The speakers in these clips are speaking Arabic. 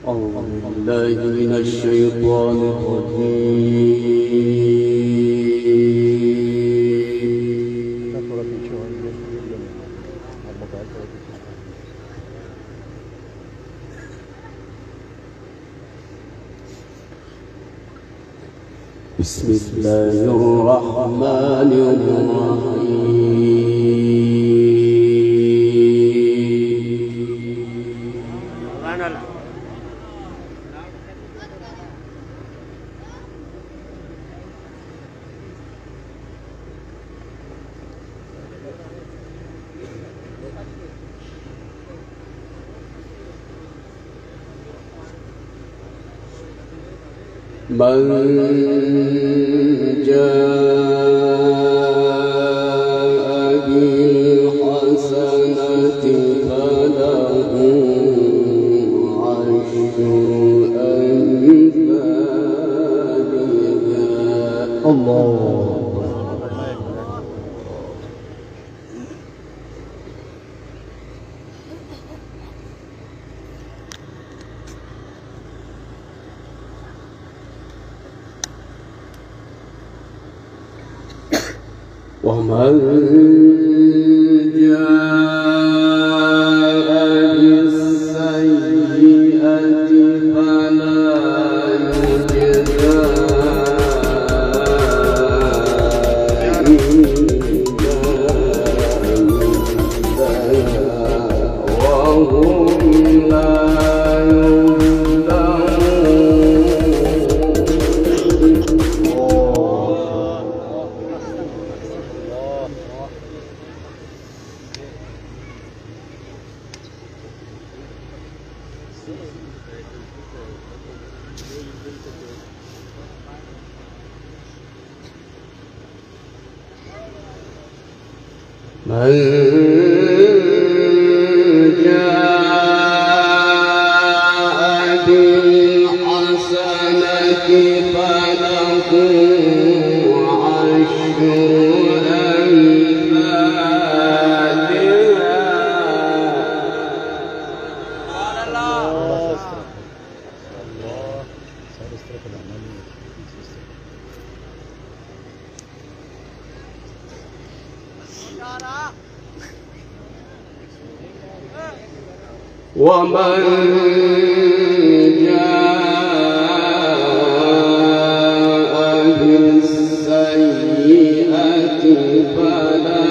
أعوذ بالله من الشيطان الرجيم. بسم الله الرحمن الرحيم. من جاء بالحسنة فله عشر أمثالها. الله. ومن جاء بالسيئة فلا يجزى إلا وهم لا من جاء بالحسنة فله عشر ومن جاء بالسيئة فلا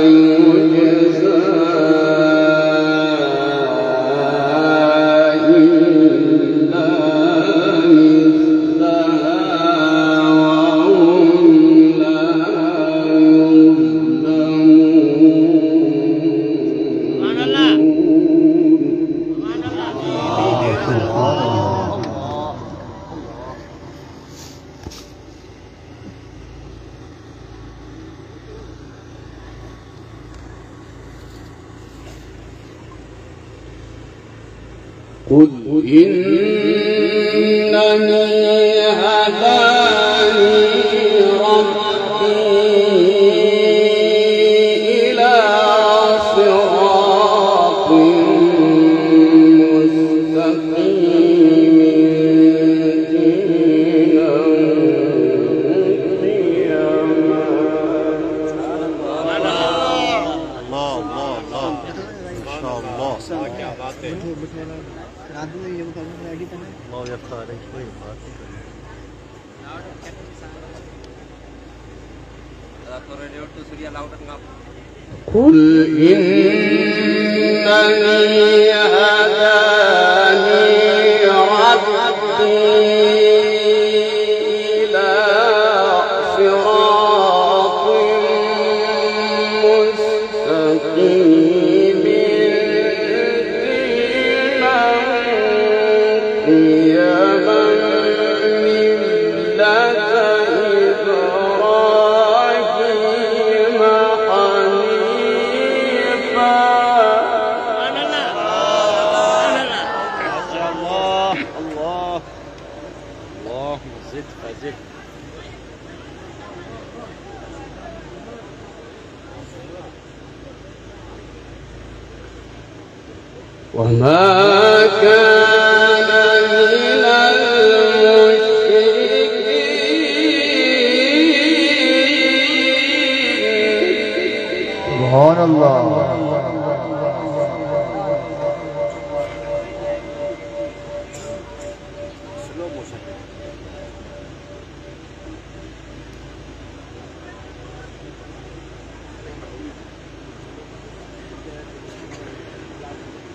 يجزى إلا مثلها وهم لا قل إنني هداني ربي إلى صراط مستقيم دينا قيما. الله يبقى عليك شوي. قل إنني هداني ربي إلى صراط مستقيم دينا قيما ملة إبراهيم حنيفا. الله زد فزد. وما كان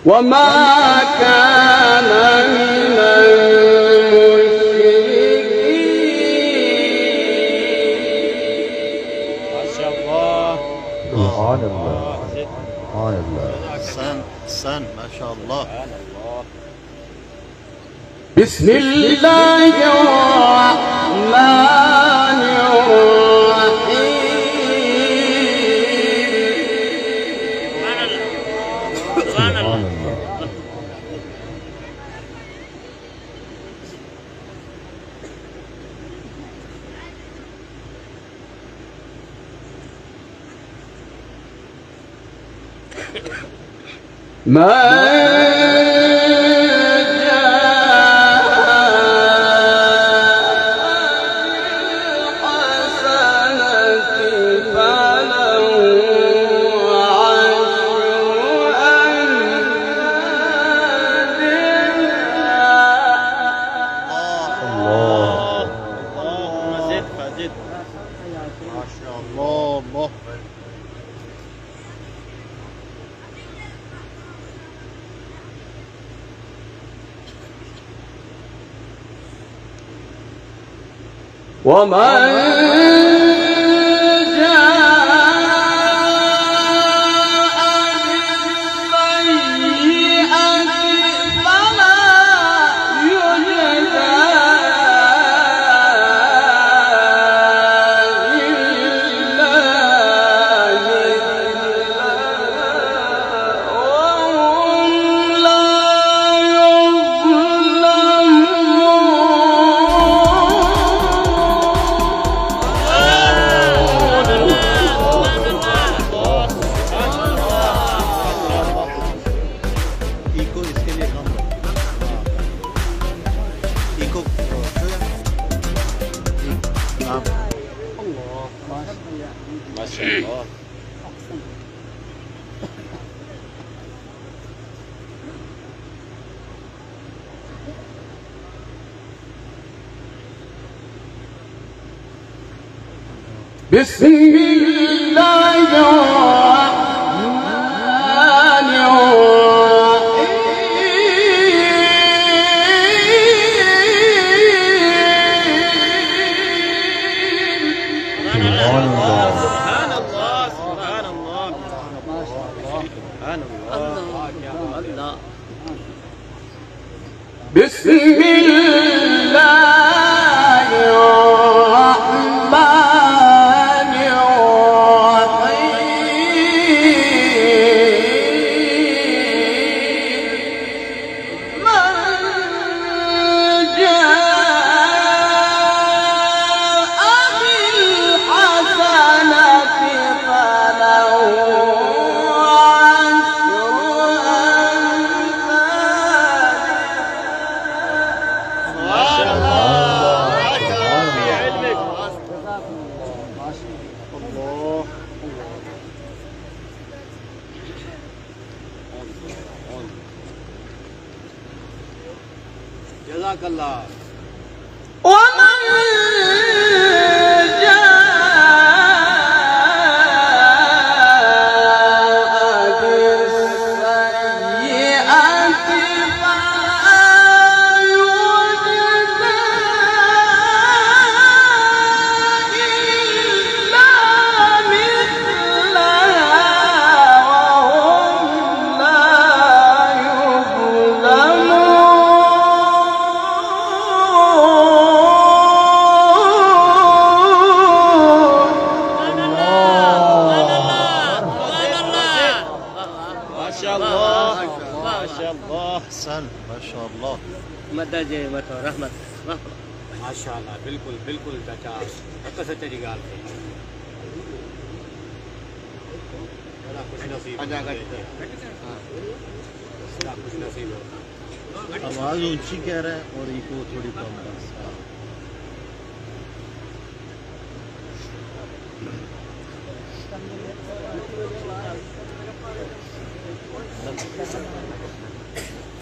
وما كان من المشركين. ما شاء الله. سبحان الله. سبحان الله. أحسن ما شاء الله. بسم الله الرحمن الرحيم. سبحان الله. ومن ما شاء الله. بسم الله الرحمن الله. بسم الله الرحمن الرحيم. من جاء بالحسنة فله جزاك الله. ومن جاء بالسيئة فلا يجزى إلا مثلها وهم لا أحسن ما شاء الله. مدد ورحمة ما شاء الله. बिल्कुल बिल्कुल चाचा पक्का सच्ची गाल है. बड़ा खुश नसीब बड़ा खुश नसीब. आवाज़ ऊंची कह रहा है और इको थोड़ी कम बस.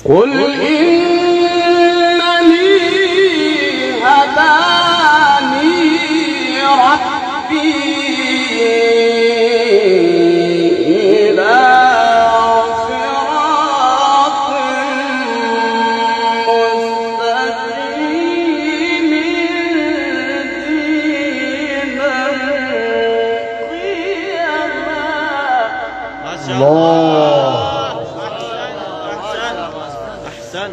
قل إنني هداني ربي إلى صراط مستقيم دينا قيما. ما شاء الله. أحسن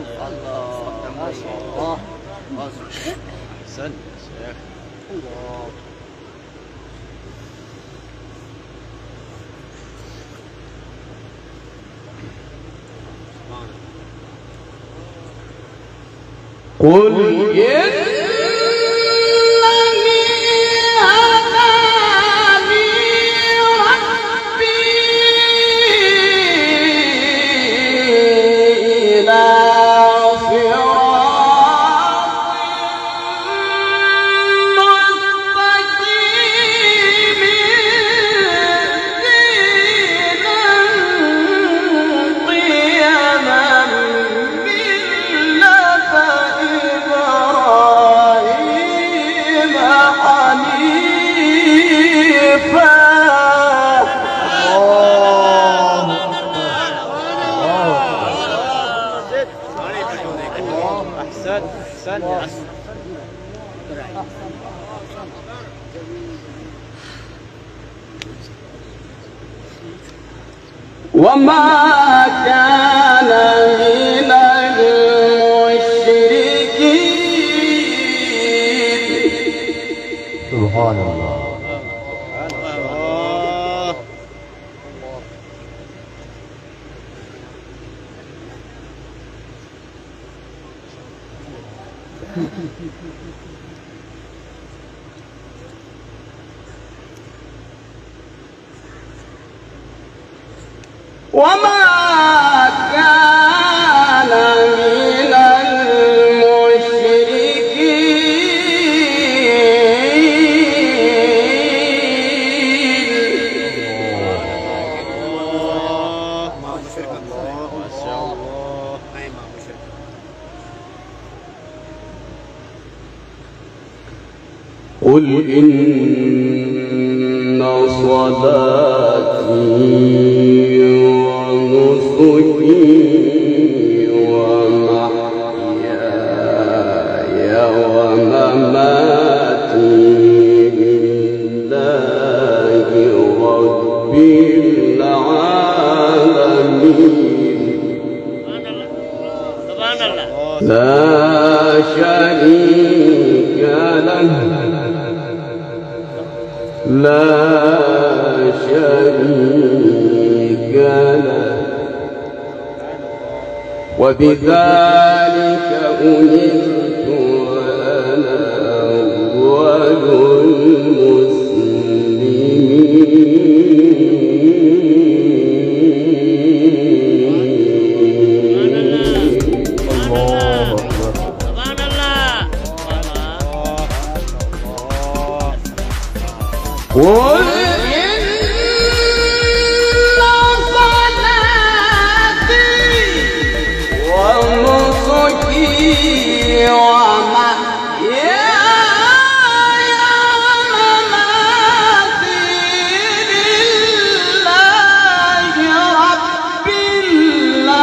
ما شاء الله. أحسن شيخ. قل إنني هداني ربي إلى وما كان من المشركين. سبحان الله. وما كان من قل إن صلاتي ونسكي ومحياي ومماتي لله رب العالمين لا شريك له وبذلك أمرت وأنا أول قل إن صلاتي ونسكي ومحياي ومماتي لله رب العالمين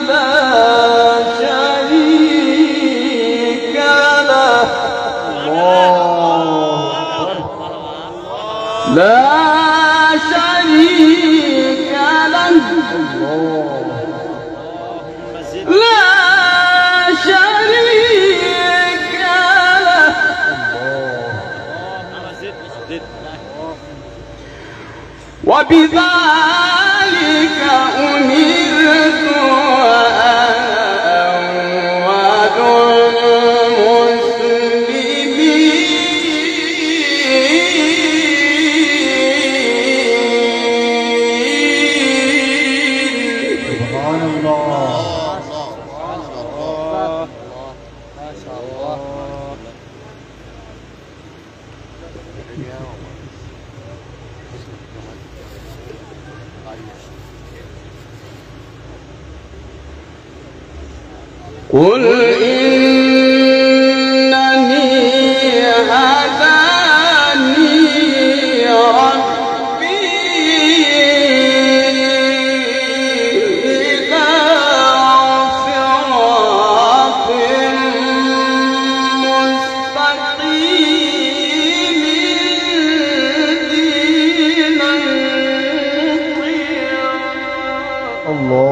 لا شريك له لا شريك له لا شريك له وبذلك أمرت وأنا أول قل إنني هداني ربي إلى صراط مستقيم دينا قيما. الله.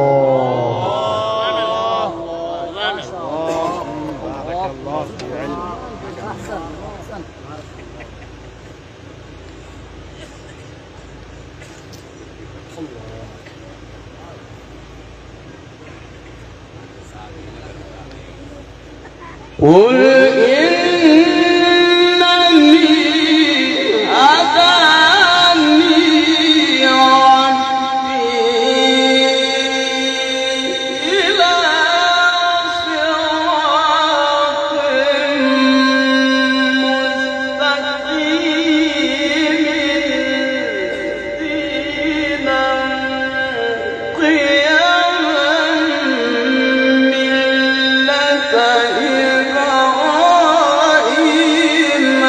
بارك الله في علمك. قل إنني هداني ربي إلى صراط مستقيم دينا قيما ملة إبراهيم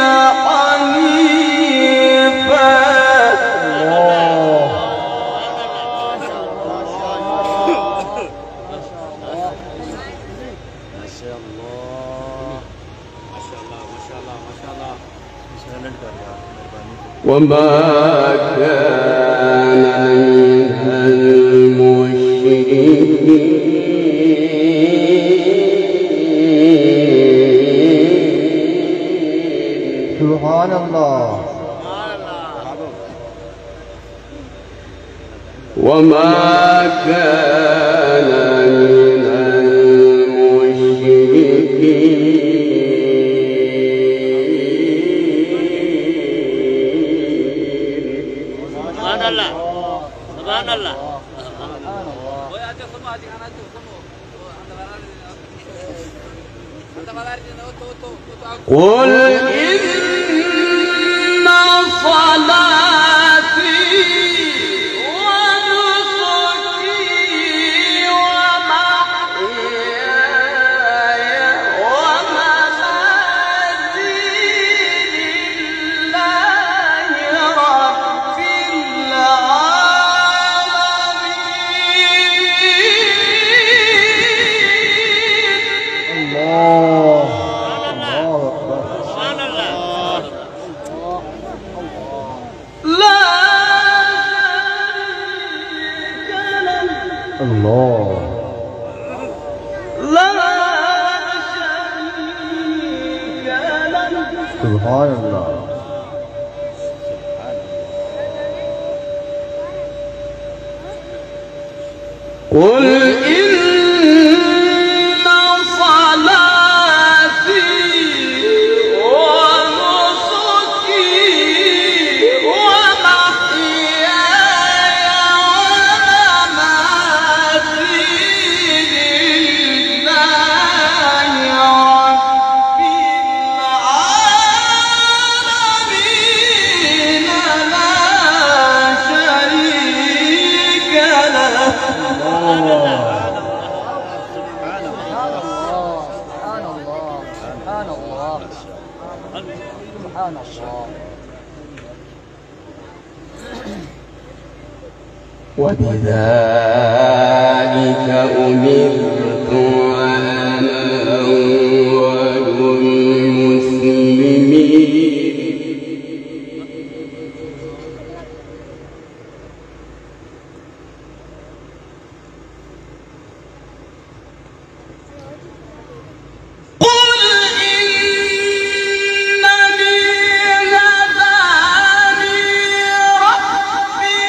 حنيفا. ما شاء الله ما شاء الله ما شاء الله ما شاء الله. سائلنٹ کر یار مہربانی. وما كان من المشركين. سبحان الله. وما كان من المشركين. سبحان الله سبحان الله. قل إن صلاتي ونسكي ومحياي ومماتي لله رب العالمين. الله. الله أكبر. سبحان الله. لا شريك له. الله. لا شريك له. سبحان الله. قل إن صلاتي ونسكي ومحياي ومماتي لله رب العالمين لا شريك له. وبذلك أمرت وأنا أول المسلمين. قل إنني هداني ربي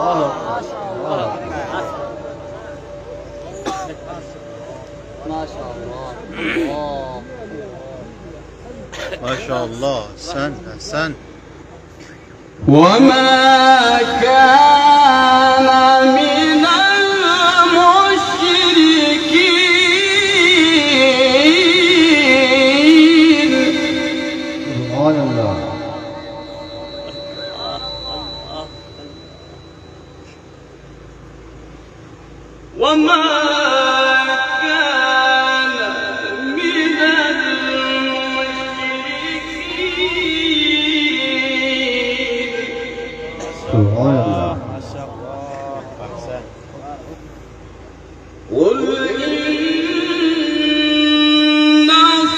ما شاء الله أحسن أحسن. وما كان من المشركين. سبحان الله. وما كان من المشركين. سبحان الله. ما شاء الله أحسن. قل إن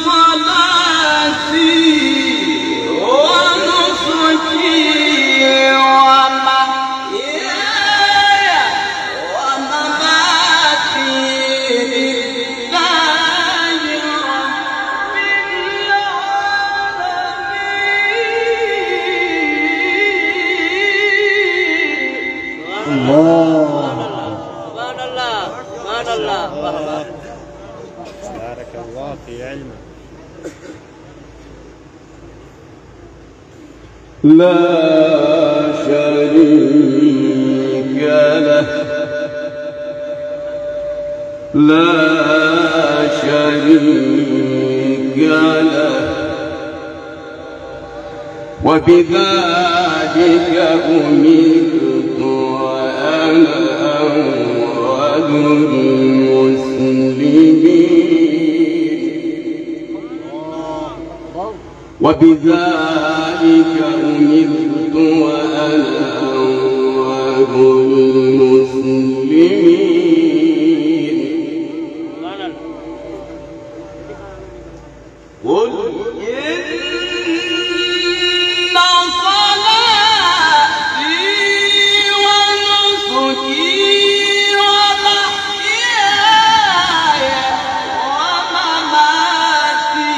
صلاتي ونسكي ومحياي ومماتي لله رب العالمين. الله. سبحان الله سبحان الله. بارك الله في علمك. لا شريك له. لا شريك له. وبذلك أمرت وأنا أول المسلمين. وبذلك أمرت وأنا أول المسلمين. قل إن صلاتي ونسكي ومحياي ومماتي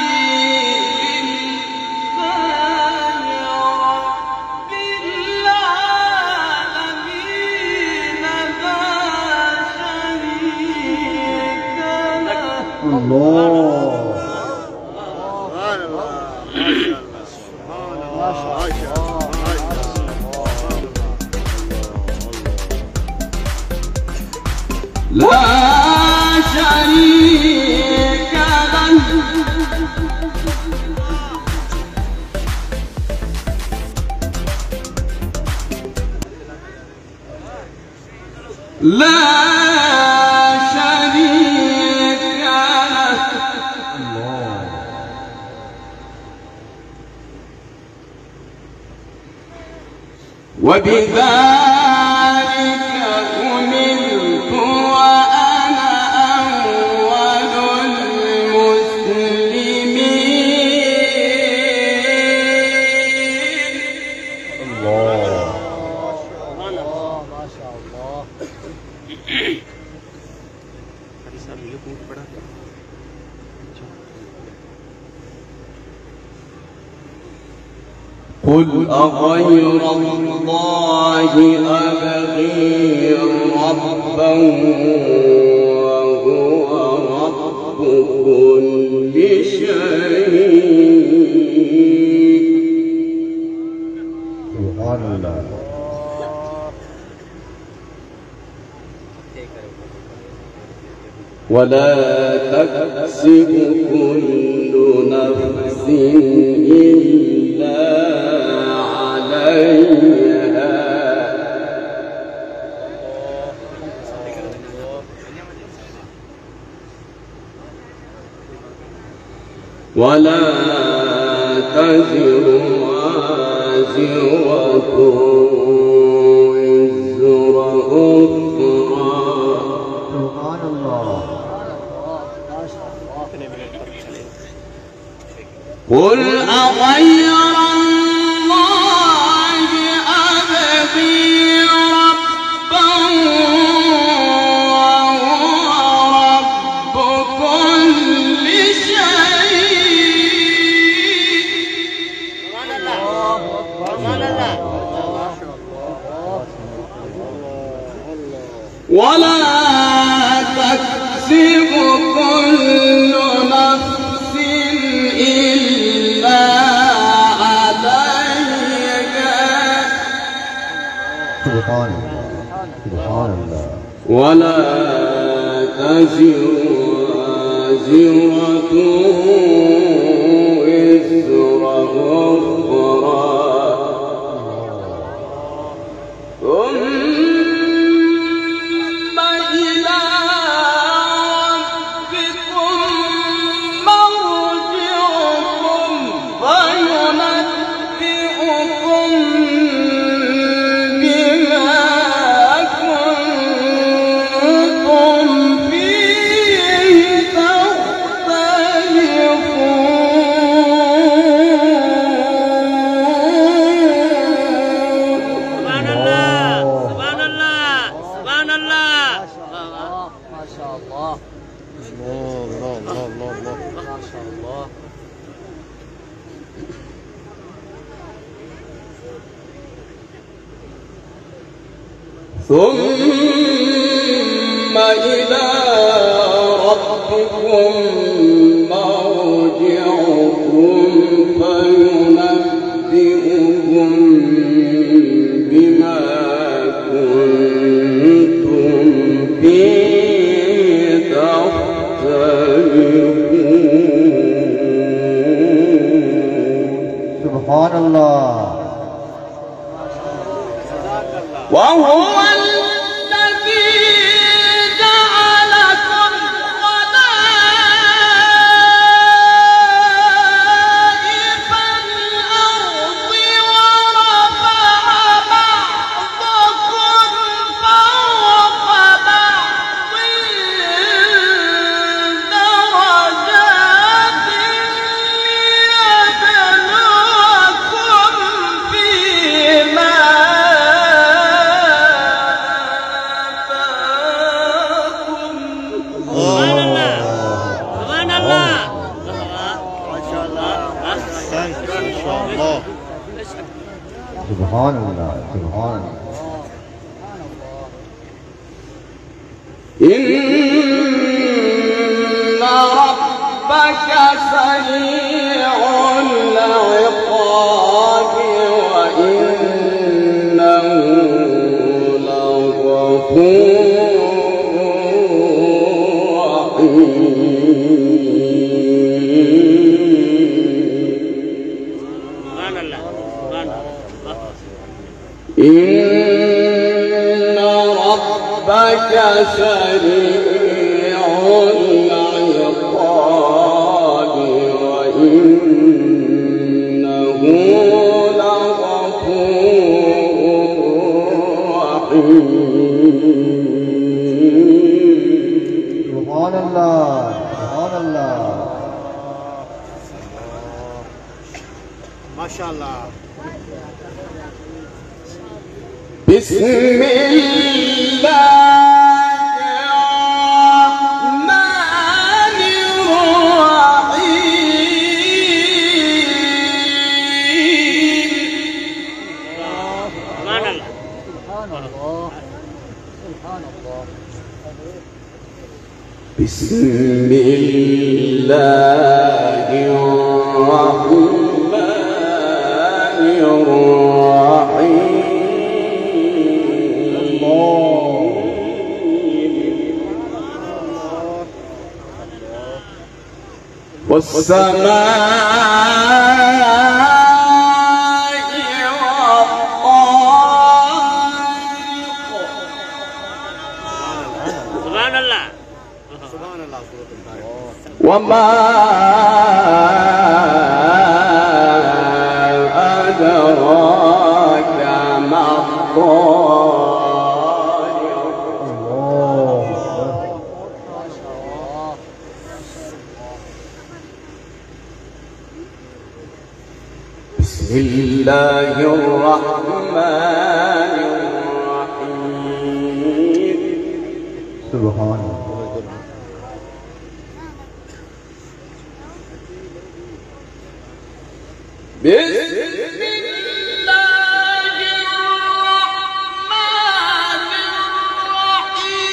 الله. سبحان الله. ما شاء الله. لا شريك له. لا شريك له. وبذلك أمرت وأنا أول المسلمين. الله. ما شاء الله. قل أغير الله أبغي ربا وهو رب كل شيء. سبحان الله. ولا تكسب كل نفس إلا عليها. ولا تزر وازرة وزر أخرى. سبحان الله. قل أغير الله أبغي ربا وهو رب كل شيء. سبحان الله سبحان الله. ولا تكسب كل نفس إلا عليها سبحان الله سبحان الله ولا تزر وازرة وزر أخرى ثم إلى ربكم مرجعكم فينبئكم بما كنتم فيه ثم إلى ربكم مرجعكم فينبئكم بما كنتم فيه تختلفون. سبحان الله. وهو الذي جعلكم خلائف الأرض ورفع بعضكم فوق بعض درجات ليبلوكم فيما سبحان الله سبحان الله. إن ربك سريع العقاب وإنه لغفور إن ربك سريع العقاب وإنه لغفور رحيم. سبحان الله سبحان الله. ما شاء الله. بسم الله الرحمن الرحيم. سبحان الله. سبحان الله سبحان الله. بسم الله الرحمن الرحيم. والسماء والطارق. سبحان الله. سبحان الله. وما أدراك ما الطارق. بسم الله الرحمن الرحيم. سبحان الله. بسم الله الرحمن الرحيم.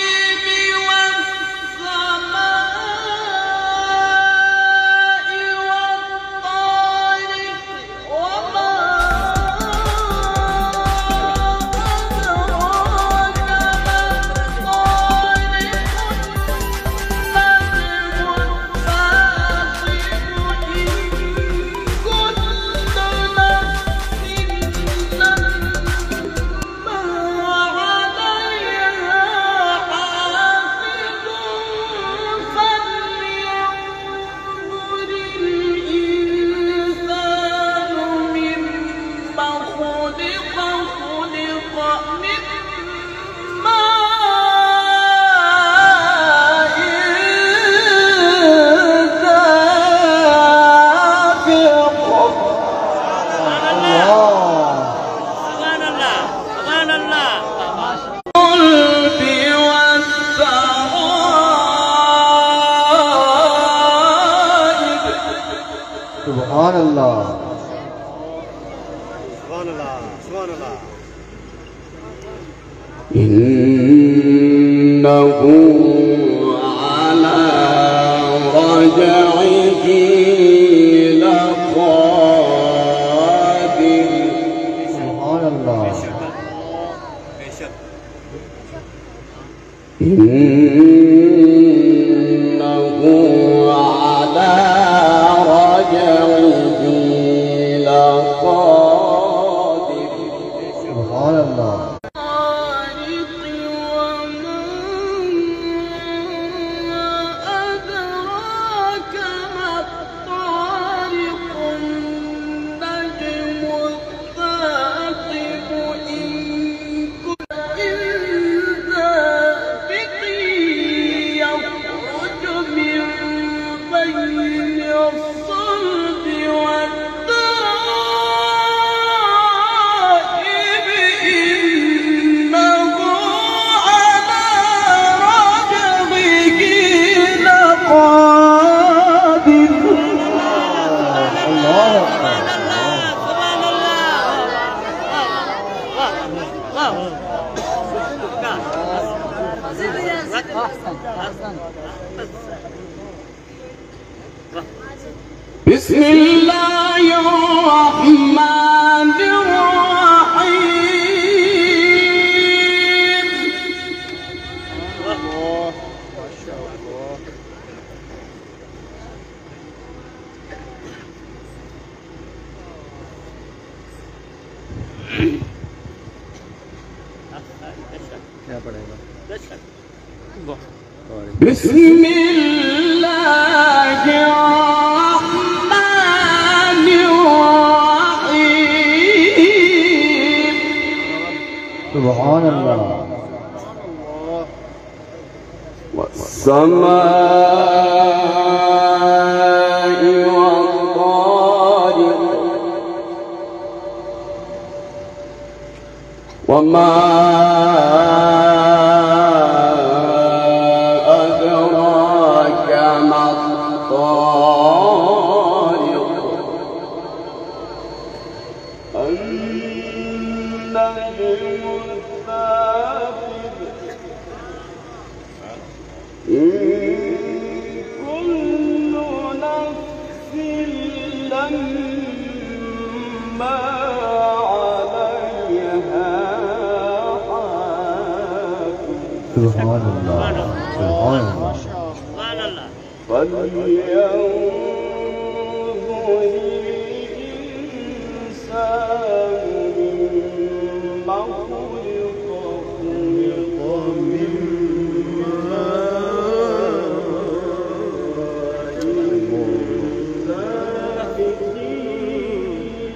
अल्लाह सुभान अल्लाह सुभान अल्लाह إنه على رجعه لقادر सुभान अल्लाह बेशक إنه على رجعه لقادر सुभान अल्लाह بسم الله الرحمن الرحيم क्या पड़ेगा بسم الله الرحمن الرحيم सुभान अल्लाह والسماء والطارق وما أدراك ما الطارق النجم الثاقب إن كل نفس لما عليها حافظ सुभान अल्लाह सुभान अल्लाह सुभान अल्लाह فلينظر الإنسان مما خلق من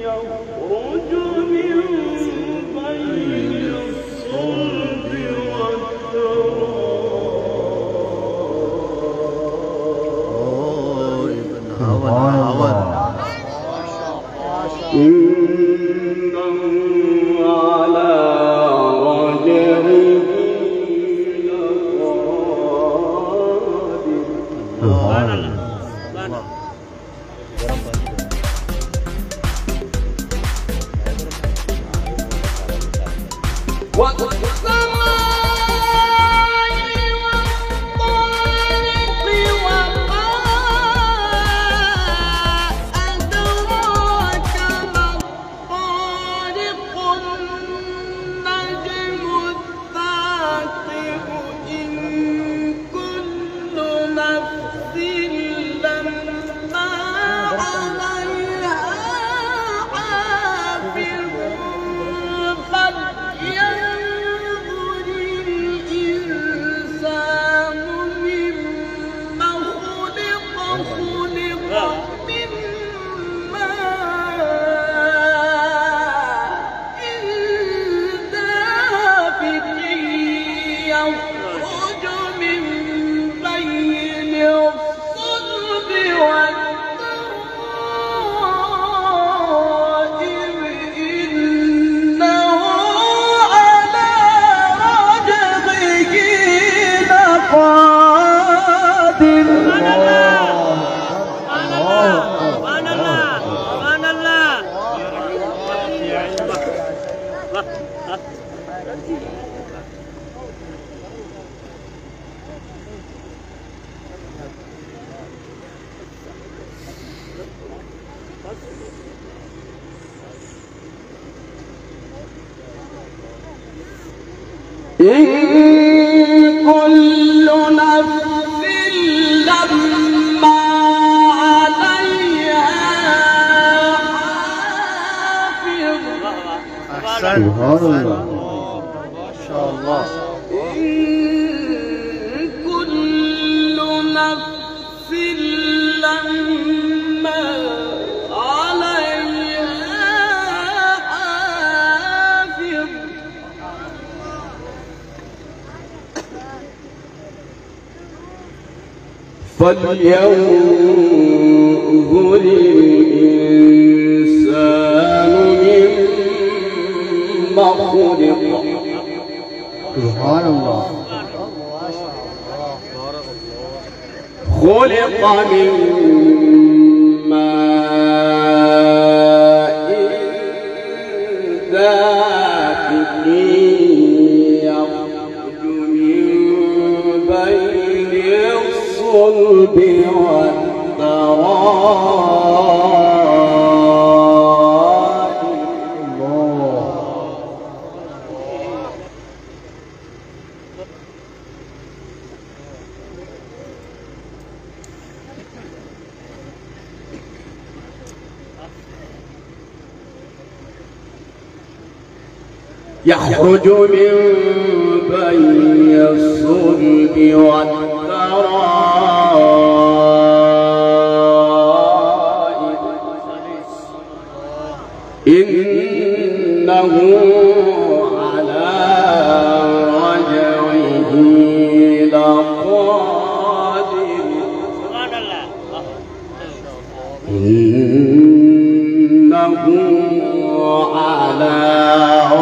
يخرج من بين الصلب والترائب सुभान अल्लाह سبحان الله ما شاء الله كل نفس لما عليها حافظ فلينظر الإنسان مما خلق سبحان الله خلق من ماء دافق يخرج من بين الصلب والترائب يخرج من بين الصلب والترائب إنه على رجعه لقادر إنه على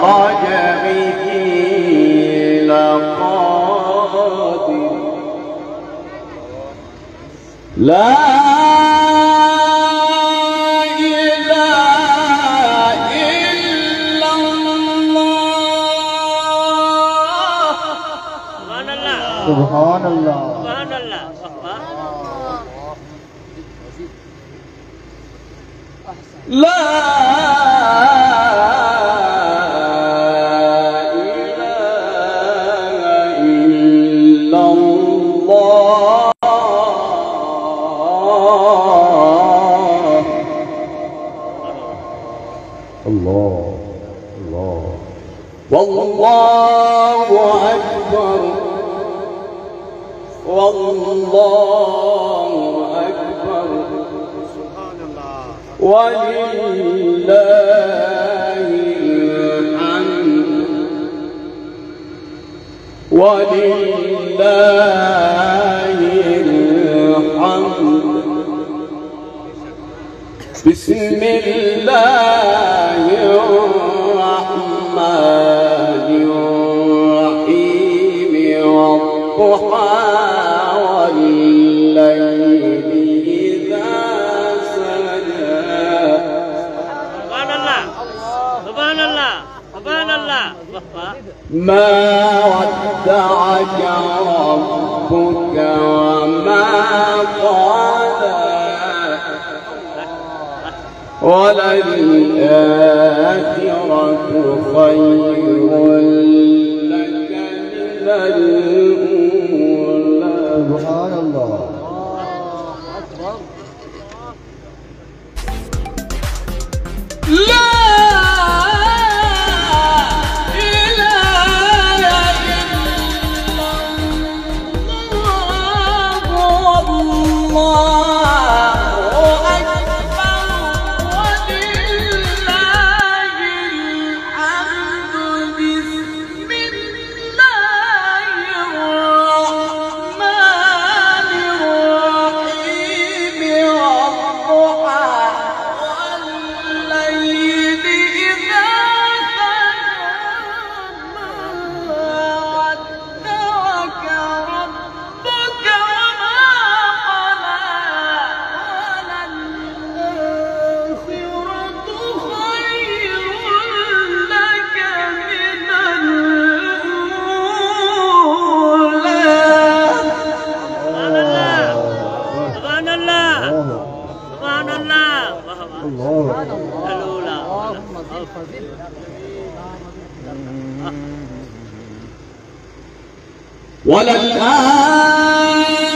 رجعه لقادر لا إله إلا الله سبحان الله لا إله إلا الله الله الله والله أكبر والله أكبر ولله الحمد ولله الحمد بسم الله الرحمن الرحيم والضحى والليل إذا سجى سبحان الله سبحان الله ما ودعك ربك وما قلى وللآخرة خير لك من الأولى سبحان الله لا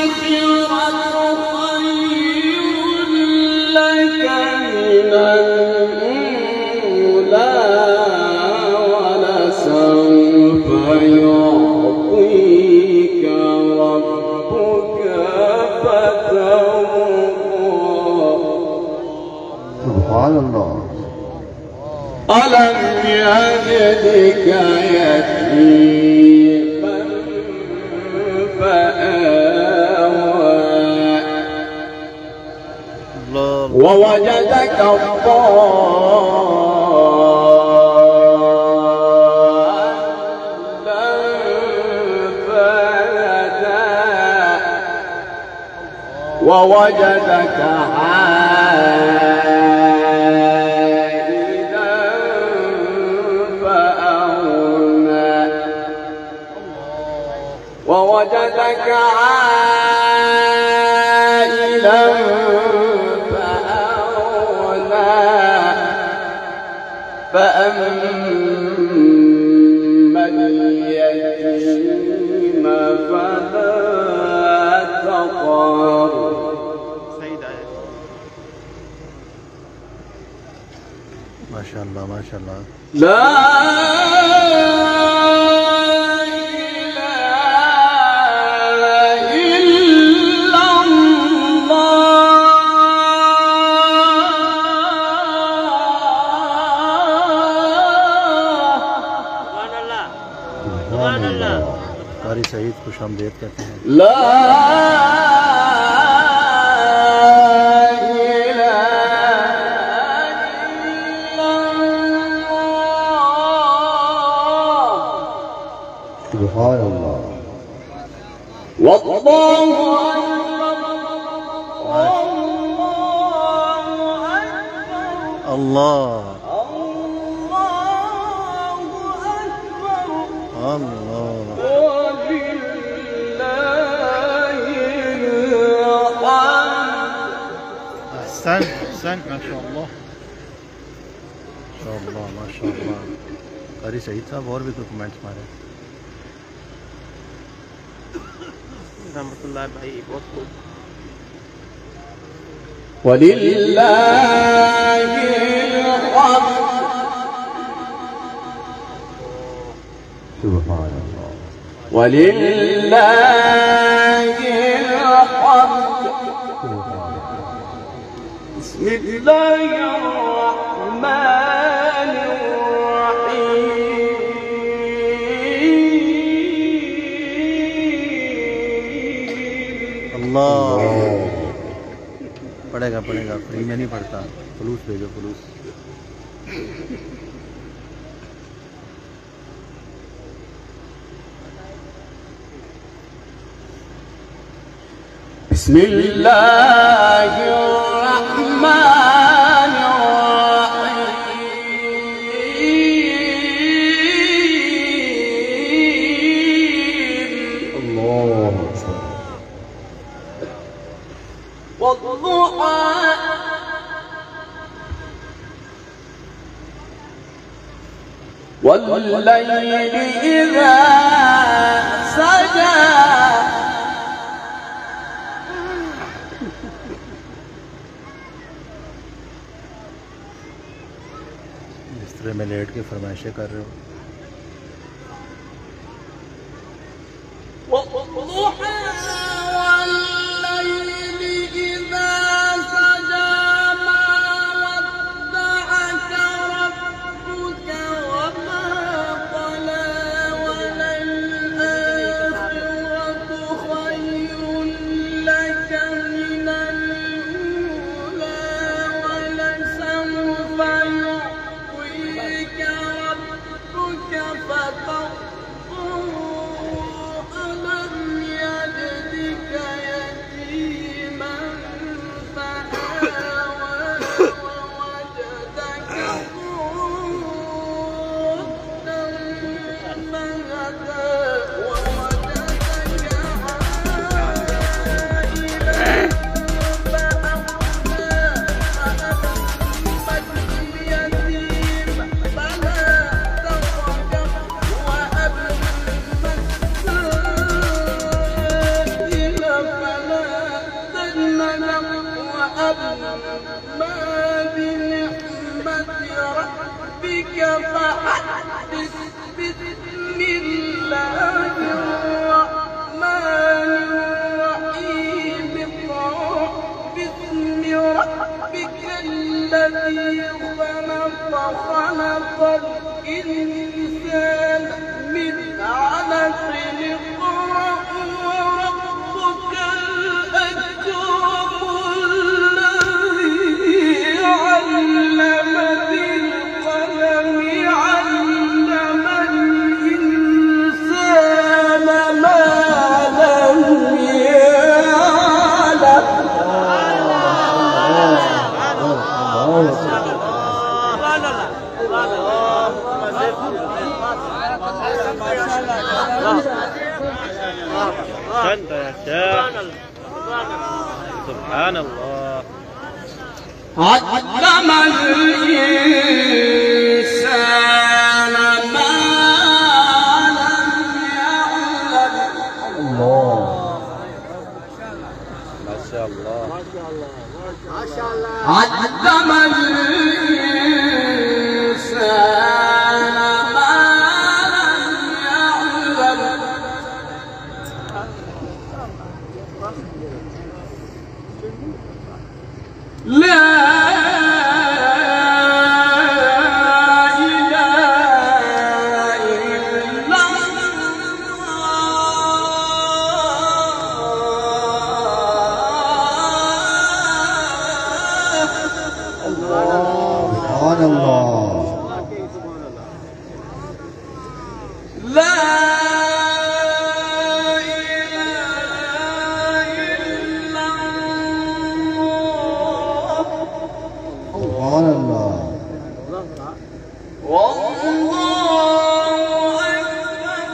وللآخرة خير لك من الأولى يجدك يتيما فآوى ووجدك ضالا فهدى ووجدك عائلا فأغنى ووجدك عائلا فأما اليتيم فلا تقهر. माशाअल्लाह माशाअल्लाह. لا कारी सईद खुशामदीद कहते हैं. لا सुभान अल्लाह. والله अल्लाह अल्लाह. सन सन माशाअल्लाह माशाअल्लाह माशाअल्लाह. कारी सईद साहब और भी कोई कमेंट्स मारे. रहमतुल्लाह भाई बहुत खूब. ولله الحمد सुभान अल्लाह. ولله الحمد. بسم الله الرحمن الرحيم. अल्लाह. पढ़ेगा पढ़ेगा फ्री में नहीं पढ़ता. फलूस भेजो फलूस. بسم الله الرحمن الرحيم. الله والضحى والليل إذا سجى बिस्तरे में लेट के फरमाइशें कर रहे हो. والضحى والليل إذا سجى ما ودعك ربك وما قلى وللآخرة خير لك من الأولى ولسوف يعطيك ربك فترضى. ألم يجدك يتيما فآوى ووجدك ضالا فهدى ووجدك عائلا فأغنى فأما اليتيم فلا تقهر وأما السائل فلا تنهر وأما بنعمة ربك فحدث. بسم الله الرحمن الرحيم. باسم ربك الذي خلق الإنسان أحسنت يا شيخ. سبحان الله. علم الإنسان ما لم يعلم. الله. ما شاء الله. علم الإنسان ما لم يعلم. لا إله إلا سبحان الله. لا إله إلا الله. سبحان الله. والله أكبر.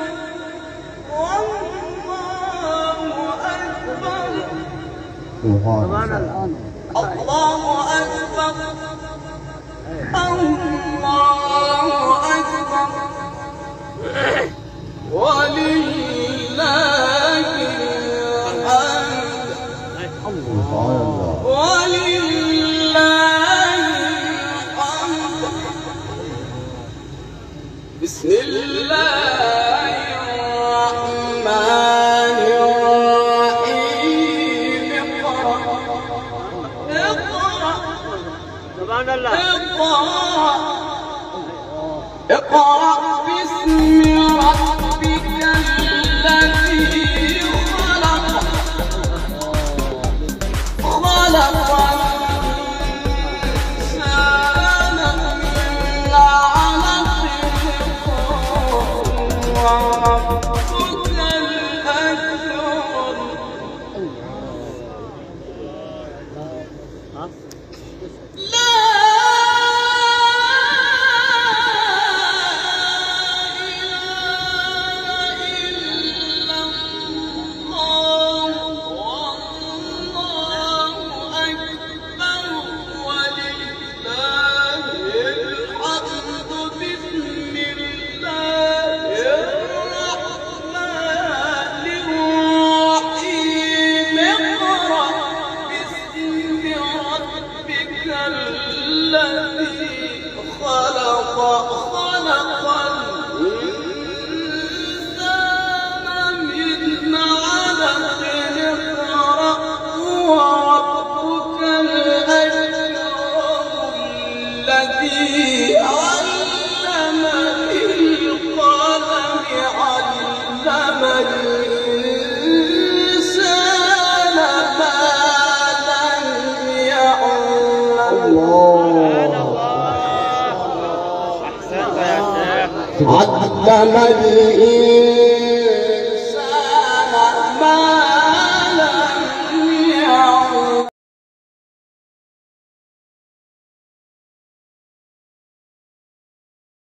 والله أكبر. سبحان الله. الله أكبر. الله أكبر. ولله الحمد. سبحان الله. ولله الحمد. بسم الله الرحمن الرحيم. اقرأ سبحان الله. اقرأ باسم ربك الذي خلق. خلق الإنسان من علق. وربك الأكرم. لا علم الإنسان ما